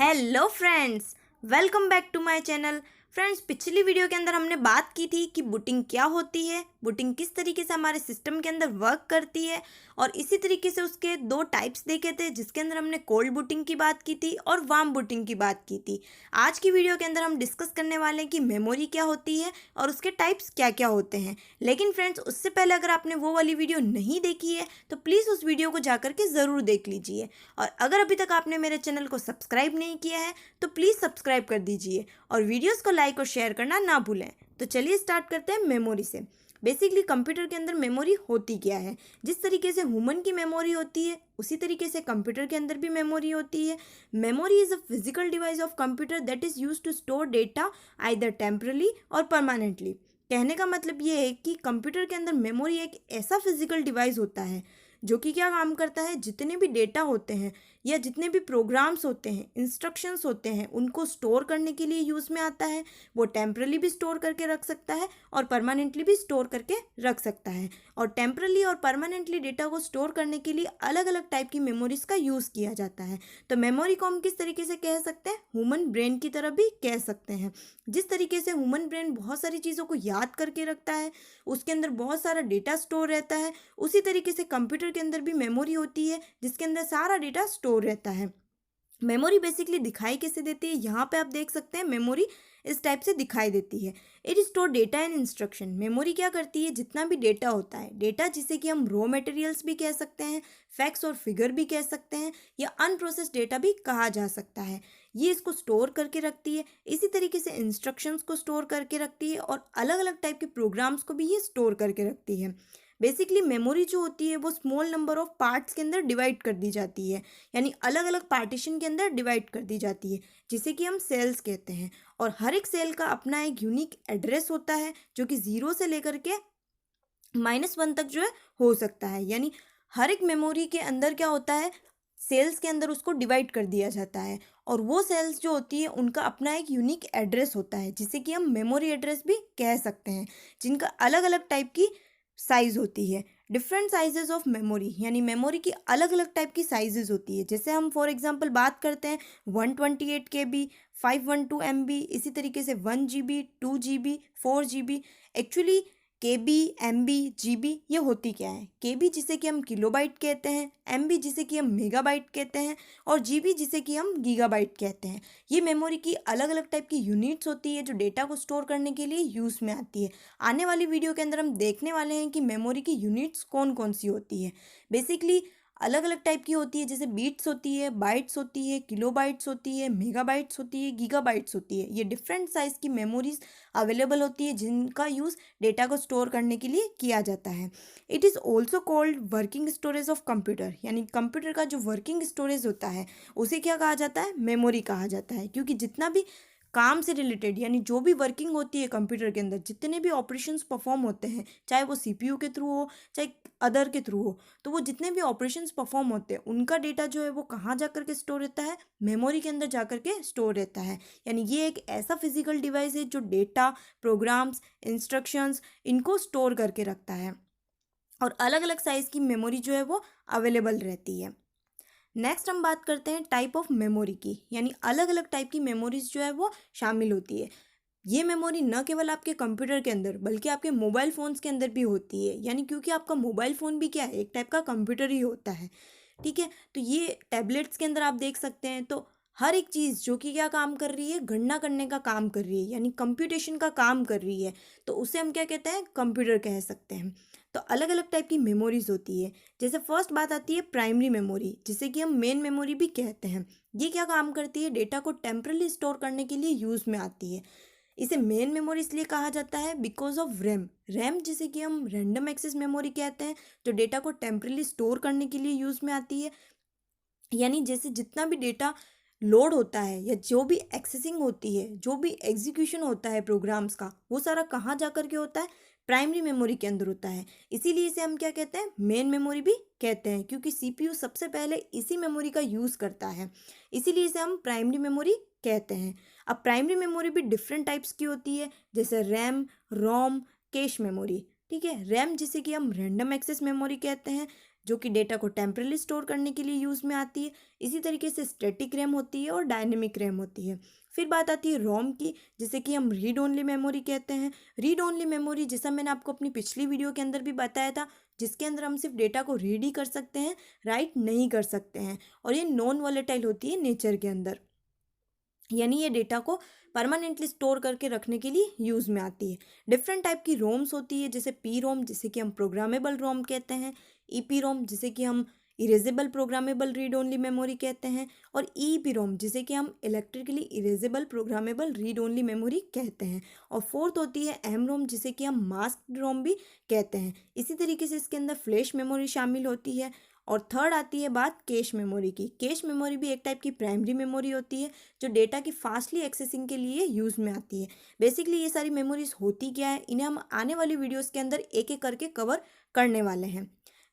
Hello friends, welcome back to my channel. Friends, पिछली video के अंदर हमने बात की थी कि बूटिंग क्या होती है, बूटिंग किस तरीके से हमारे सिस्टम के अंदर वर्क करती है, और इसी तरीके से उसके दो टाइप्स देखे थे, जिसके अंदर हमने कोल्ड बूटिंग की बात की थी और वार्म बूटिंग की बात की थी। आज की वीडियो के अंदर हम डिस्कस करने वाले हैं कि मेमोरी क्या होती है और उसके टाइप्स क्या क्या होते हैं। लेकिन फ्रेंड्स, उससे पहले अगर आपने वो वाली वीडियो नहीं देखी है तो प्लीज़ उस वीडियो को जा करके ज़रूर देख लीजिए। और अगर अभी तक आपने मेरे चैनल को सब्सक्राइब नहीं किया है तो प्लीज़ सब्सक्राइब कर दीजिए और वीडियोस को लाइक और शेयर करना ना भूलें। तो चलिए स्टार्ट करते हैं मेमोरी से। बेसिकली कंप्यूटर के अंदर मेमोरी होती क्या है। जिस तरीके से ह्यूमन की मेमोरी होती है उसी तरीके से कंप्यूटर के अंदर भी मेमोरी होती है। Memory is a physical device of computer that is use to store data either temporarily or permanently. कहने का मतलब ये है कि कंप्यूटर के अंदर मेमोरी एक ऐसा फिजिकल डिवाइस होता है जो कि क्या काम करता है, जितने भी डेटा होते हैं या जितने भी प्रोग्राम्स होते हैं, इंस्ट्रक्शंस होते हैं, उनको स्टोर करने के लिए यूज़ में आता है। वो टेम्परली भी स्टोर करके रख सकता है और परमानेंटली भी स्टोर करके रख सकता है। और टेम्परली और परमानेंटली डेटा को स्टोर करने के लिए अलग अलग टाइप की मेमोरीज का यूज़ किया जाता है। तो मेमोरी को हम किस तरीके से कह सकते हैं, ह्यूमन ब्रेन की तरह भी कह सकते हैं। जिस तरीके से ह्यूमन ब्रेन बहुत सारी चीज़ों को याद करके रखता है, उसके अंदर बहुत सारा डेटा स्टोर रहता है, उसी तरीके से कंप्यूटर के अंदर भी मेमोरी होती है जिसके अंदर सारा डेटा स्टोर रहता है। मेमोरी बेसिकली दिखाई कैसे देती है, यहाँ पे आप देख सकते हैं मेमोरी इस टाइप से दिखाई देती है। It store data and instruction. Memory क्या करती है, जितना भी डेटा होता है, डेटा जिसे कि हम रॉ मटेरियल्स भी कह सकते हैं, फैक्ट्स और फिगर भी कह सकते हैं, या अनप्रोसेस डेटा भी कहा जा सकता है, ये इसको स्टोर करके रखती है। इसी तरीके से इंस्ट्रक्शंस को स्टोर करके रखती है और अलग अलग टाइप के प्रोग्राम्स को भी ये स्टोर करके रखती है। बेसिकली मेमोरी जो होती है वो स्मॉल नंबर ऑफ पार्ट्स के अंदर डिवाइड कर दी जाती है, यानी अलग अलग पार्टीशन के अंदर डिवाइड कर दी जाती है, जिसे कि हम सेल्स कहते हैं। और हर एक सेल का अपना एक यूनिक एड्रेस होता है जो कि 0 से लेकर के -1 तक जो है हो सकता है। यानी हर एक मेमोरी के अंदर क्या होता है, सेल्स के अंदर उसको डिवाइड कर दिया जाता है, और वो सेल्स जो होती है उनका अपना एक यूनिक एड्रेस होता है, जिसे कि हम मेमोरी एड्रेस भी कह सकते हैं, जिनका अलग अलग टाइप की साइज़ होती है। डिफरेंट साइजेस ऑफ मेमोरी, यानी मेमोरी की अलग अलग टाइप की साइजेस होती है। जैसे हम फॉर एग्जांपल बात करते हैं 128 KB, 512 MB, इसी तरीके से 1 GB, 2 GB, 4 GB। Actually KB, MB, GB ये होती क्या है। KB जिसे कि हम किलोबाइट कहते हैं, MB जिसे कि हम मेगाबाइट कहते हैं, और GB जिसे कि हम गीगाबाइट कहते हैं। ये मेमोरी की अलग अलग टाइप की यूनिट्स होती है जो डेटा को स्टोर करने के लिए यूज़ में आती है। आने वाली वीडियो के अंदर हम देखने वाले हैं कि मेमोरी की यूनिट्स कौन कौन सी होती है। बेसिकली अलग अलग टाइप की होती है, जैसे बीट्स होती है, बाइट्स होती है, किलोबाइट्स होती है, मेगाबाइट्स होती है, गीगाबाइट्स होती है। ये डिफरेंट साइज़ की मेमोरीज अवेलेबल होती है जिनका यूज़ डेटा को स्टोर करने के लिए किया जाता है। It is also called working storage of computer, यानी कंप्यूटर का जो वर्किंग स्टोरेज होता है उसे क्या कहा जाता है, मेमोरी कहा जाता है। क्योंकि जितना भी काम से रिलेटेड, यानी जो भी वर्किंग होती है कंप्यूटर के अंदर, जितने भी ऑपरेशंस परफॉर्म होते हैं, चाहे वो सीपीयू के थ्रू हो चाहे अदर के थ्रू हो, तो वो जितने भी ऑपरेशंस परफॉर्म होते हैं उनका डेटा जो है वो कहाँ जा कर के स्टोर रहता है, मेमोरी के अंदर जा कर के स्टोर रहता है। यानी ये एक ऐसा फिजिकल डिवाइस है जो डेटा, प्रोग्राम्स, इंस्ट्रक्शंस इनको स्टोर करके रखता है, और अलग अलग साइज़ की मेमोरी जो है वो अवेलेबल रहती है। नेक्स्ट हम बात करते हैं टाइप ऑफ मेमोरी की, यानी अलग अलग टाइप की मेमोरीज जो है वो शामिल होती है। ये मेमोरी न केवल आपके कंप्यूटर के अंदर बल्कि आपके मोबाइल फ़ोन्स के अंदर भी होती है, यानी क्योंकि आपका मोबाइल फ़ोन भी क्या है, एक टाइप का कंप्यूटर ही होता है। ठीक है, तो ये टैबलेट्स के अंदर आप देख सकते हैं, तो हर एक चीज़ जो कि क्या काम कर रही है, गणना करने का काम कर रही है, यानी कंप्यूटेशन का काम कर रही है, तो उसे हम क्या कहते हैं, कंप्यूटर कह सकते हैं। तो अलग अलग टाइप की मेमोरीज होती है। जैसे फर्स्ट बात आती है प्राइमरी मेमोरी, जिसे कि हम मेन मेमोरी भी कहते हैं। ये क्या काम करती है, डेटा को टेम्परली स्टोर करने के लिए यूज़ में आती है। इसे मेन मेमोरी इसलिए कहा जाता है बिकॉज ऑफ रैम। रैम जिसे कि हम रैंडम एक्सेस मेमोरी कहते हैं, जो डेटा को टेम्परली स्टोर करने के लिए यूज़ में आती है। यानी जैसे जितना भी डेटा लोड होता है या जो भी एक्सेसिंग होती है, जो भी एग्जीक्यूशन होता है प्रोग्राम्स का, वो सारा कहाँ जा कर के होता है, प्राइमरी मेमोरी के अंदर होता है। इसीलिए इसे हम क्या कहते हैं, मेन मेमोरी भी कहते हैं, क्योंकि सीपीयू सबसे पहले इसी मेमोरी का यूज़ करता है, इसीलिए इसे हम प्राइमरी मेमोरी कहते हैं। अब प्राइमरी मेमोरी भी डिफरेंट टाइप्स की होती है, जैसे रैम, रोम, कैश मेमोरी। ठीक है, रैम जिसे कि हम रैंडम एक्सेस मेमोरी कहते हैं, जो कि डेटा को टेम्परली स्टोर करने के लिए यूज़ में आती है। इसी तरीके से स्टैटिक रैम होती है और डायनेमिक रैम होती है। फिर बात आती है रोम की, जिसे कि हम रीड ओनली मेमोरी कहते हैं। रीड ओनली मेमोरी, जैसा मैंने आपको अपनी पिछली वीडियो के अंदर भी बताया था, जिसके अंदर हम सिर्फ डेटा को रीड ही कर सकते हैं, राइट नहीं कर सकते हैं। और ये नॉन वॉलेटाइल होती है नेचर के अंदर, यानी ये डेटा को परमानेंटली स्टोर करके रखने के लिए यूज़ में आती है। डिफरेंट टाइप की रोम्स होती है, जैसे पी रोम, जिसे कि हम प्रोग्रामेबल रोम कहते हैं, ई पी रोम, जिसे कि हम erasable programmable read only memory कहते हैं, और ई पी रोम, जिसे कि हम electrically erasable programmable read only memory कहते हैं। और फोर्थ होती है एम रोम, जिसे कि हम मास्क्ड रोम भी कहते हैं। इसी तरीके से इसके अंदर फ्लैश मेमोरी शामिल होती है। और थर्ड आती है बात कैश मेमोरी की। कैश मेमोरी भी एक टाइप की प्राइमरी मेमोरी होती है, जो डेटा की फास्टली एक्सेसिंग के लिए यूज़ में आती है। बेसिकली ये सारी मेमोरीज होती क्या है, इन्हें हम आने वाली वीडियोस के अंदर एक एक करके कवर करने वाले हैं।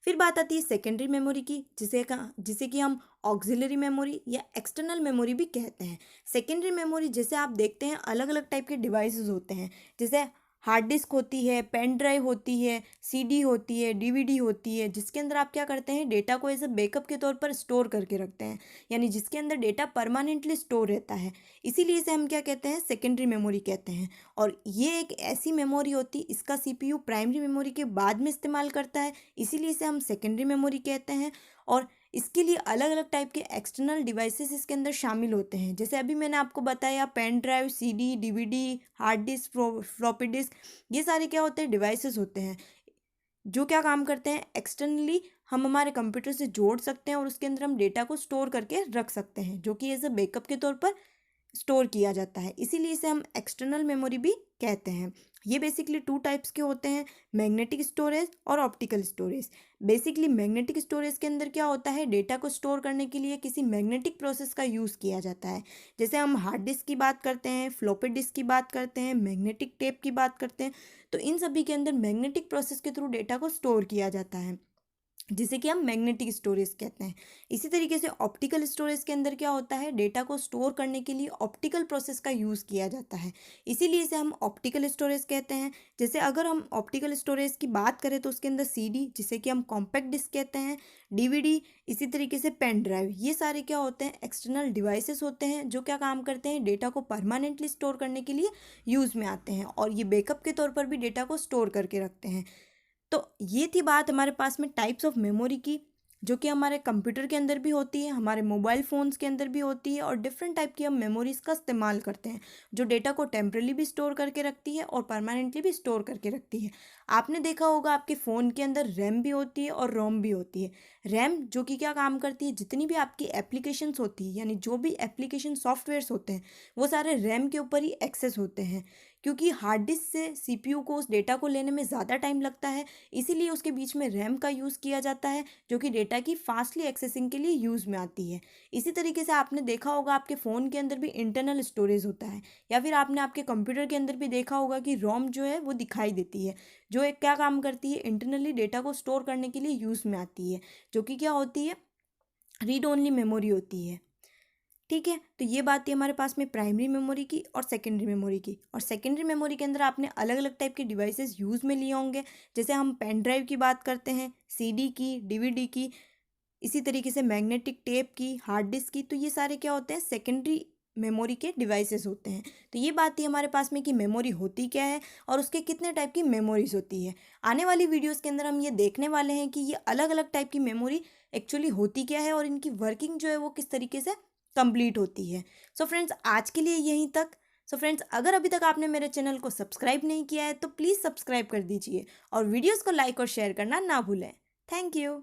फिर बात आती है सेकेंडरी मेमोरी की, जिसे कि हम ऑक्सिलरी मेमोरी या एक्सटर्नल मेमोरी भी कहते हैं। सेकेंडरी मेमोरी, जैसे आप देखते हैं अलग अलग टाइप के डिवाइसेस होते हैं, जैसे हार्ड डिस्क होती है, पेन ड्राइव होती है, सीडी होती है, डीवीडी होती है, जिसके अंदर आप क्या करते हैं, डेटा को एज अ बैकअप के तौर पर स्टोर करके रखते हैं, यानी जिसके अंदर डेटा परमानेंटली स्टोर रहता है। इसीलिए इसे हम क्या कहते हैं, सेकेंडरी मेमोरी कहते हैं। और ये एक ऐसी मेमोरी होती है, इसका सीपीयू प्राइमरी मेमोरी के बाद में इस्तेमाल करता है, इसीलिए इसे हम सेकेंडरी मेमोरी कहते हैं। और इसके लिए अलग अलग टाइप के एक्सटर्नल डिवाइसेस इसके अंदर शामिल होते हैं, जैसे अभी मैंने आपको बताया pen drive, CD, DVD, hard disk, floppy disk, ये सारे क्या होते हैं, डिवाइसेस होते हैं, जो क्या काम करते हैं, एक्सटर्नली हम हमारे कंप्यूटर से जोड़ सकते हैं और उसके अंदर हम डेटा को स्टोर करके रख सकते हैं, जो कि एज अ बैकअप के तौर पर स्टोर किया जाता है। इसीलिए इसे हम एक्सटर्नल मेमोरी भी कहते हैं। ये बेसिकली टू टाइप्स के होते हैं, मैग्नेटिक स्टोरेज और optical storage. Basically magnetic storage के अंदर क्या होता है, डेटा को स्टोर करने के लिए किसी मैग्नेटिक प्रोसेस का यूज़ किया जाता है। जैसे हम हार्ड डिस्क की बात करते हैं, फ्लॉपी डिस्क की बात करते हैं, मैग्नेटिक टेप की बात करते हैं, तो इन सभी के अंदर मैग्नेटिक प्रोसेस के थ्रू डेटा को स्टोर किया जाता है, जिसे कि हम मैग्नेटिक स्टोरेज कहते हैं। इसी तरीके से ऑप्टिकल स्टोरेज के अंदर क्या होता है, डेटा को स्टोर करने के लिए ऑप्टिकल प्रोसेस का यूज़ किया जाता है, इसीलिए इसे हम ऑप्टिकल स्टोरेज कहते हैं। जैसे अगर हम ऑप्टिकल स्टोरेज की बात करें तो उसके अंदर सीडी, जिसे कि हम कॉम्पैक्ट डिस्क कहते हैं, डीवीडी, इसी तरीके से पेन ड्राइव, ये सारे क्या होते हैं, एक्सटर्नल डिवाइसेस होते हैं, जो क्या काम करते हैं, डेटा को परमानेंटली स्टोर करने के लिए यूज़ में आते हैं, और ये बैकअप के तौर पर भी डेटा को स्टोर करके रखते हैं। तो ये थी बात हमारे पास में टाइप्स ऑफ मेमोरी की, जो कि हमारे कंप्यूटर के अंदर भी होती है, हमारे मोबाइल फ़ोन्स के अंदर भी होती है, और डिफरेंट टाइप की हम मेमोरीज़ का इस्तेमाल करते हैं, जो डेटा को टेम्परली भी स्टोर करके रखती है और परमानेंटली भी स्टोर करके रखती है। आपने देखा होगा आपके फ़ोन के अंदर रैम भी होती है और रोम भी होती है। रैम जो कि क्या काम करती है, जितनी भी आपकी एप्लीकेशंस होती है, यानी जो भी एप्लीकेशन सॉफ्टवेयर्स होते हैं, वो सारे रैम के ऊपर ही एक्सेस होते हैं, क्योंकि हार्ड डिस्क से सीपीयू को उस डेटा को लेने में ज़्यादा टाइम लगता है, इसीलिए उसके बीच में रैम का यूज़ किया जाता है, जो कि डेटा की फास्टली एक्सेसिंग के लिए यूज़ में आती है। इसी तरीके से आपने देखा होगा आपके फ़ोन के अंदर भी इंटरनल स्टोरेज होता है, या फिर आपने आपके कंप्यूटर के अंदर भी देखा होगा कि रोम जो है वो दिखाई देती है, जो एक क्या काम करती है, इंटरनली डेटा को स्टोर करने के लिए यूज़ में आती है, जो कि क्या होती है, रीड ओनली मेमोरी होती है। ठीक है, तो ये बात थी हमारे पास में प्राइमरी मेमोरी की और सेकेंडरी मेमोरी की। और सेकेंडरी मेमोरी के अंदर आपने अलग अलग टाइप के डिवाइसेस यूज़ में लिए होंगे, जैसे हम पेन ड्राइव की बात करते हैं, सीडी की, डीवीडी की, इसी तरीके से मैग्नेटिक टेप की, हार्ड डिस्क की, तो ये सारे क्या होते हैं, सेकेंडरी मेमोरी के डिवाइसेस होते हैं। तो ये बात थी हमारे पास में कि मेमोरी होती क्या है और उसके कितने टाइप की मेमोरीज होती है। आने वाली वीडियोस के अंदर हम ये देखने वाले हैं कि ये अलग अलग टाइप की मेमोरी एक्चुअली होती क्या है और इनकी वर्किंग जो है वो किस तरीके से कंप्लीट होती है। सो फ्रेंड्स, आज के लिए यहीं तक। सो फ्रेंड्स, अगर अभी तक आपने मेरे चैनल को सब्सक्राइब नहीं किया है तो प्लीज़ सब्सक्राइब कर दीजिए और वीडियोज़ को लाइक और शेयर करना ना भूलें। Thank you.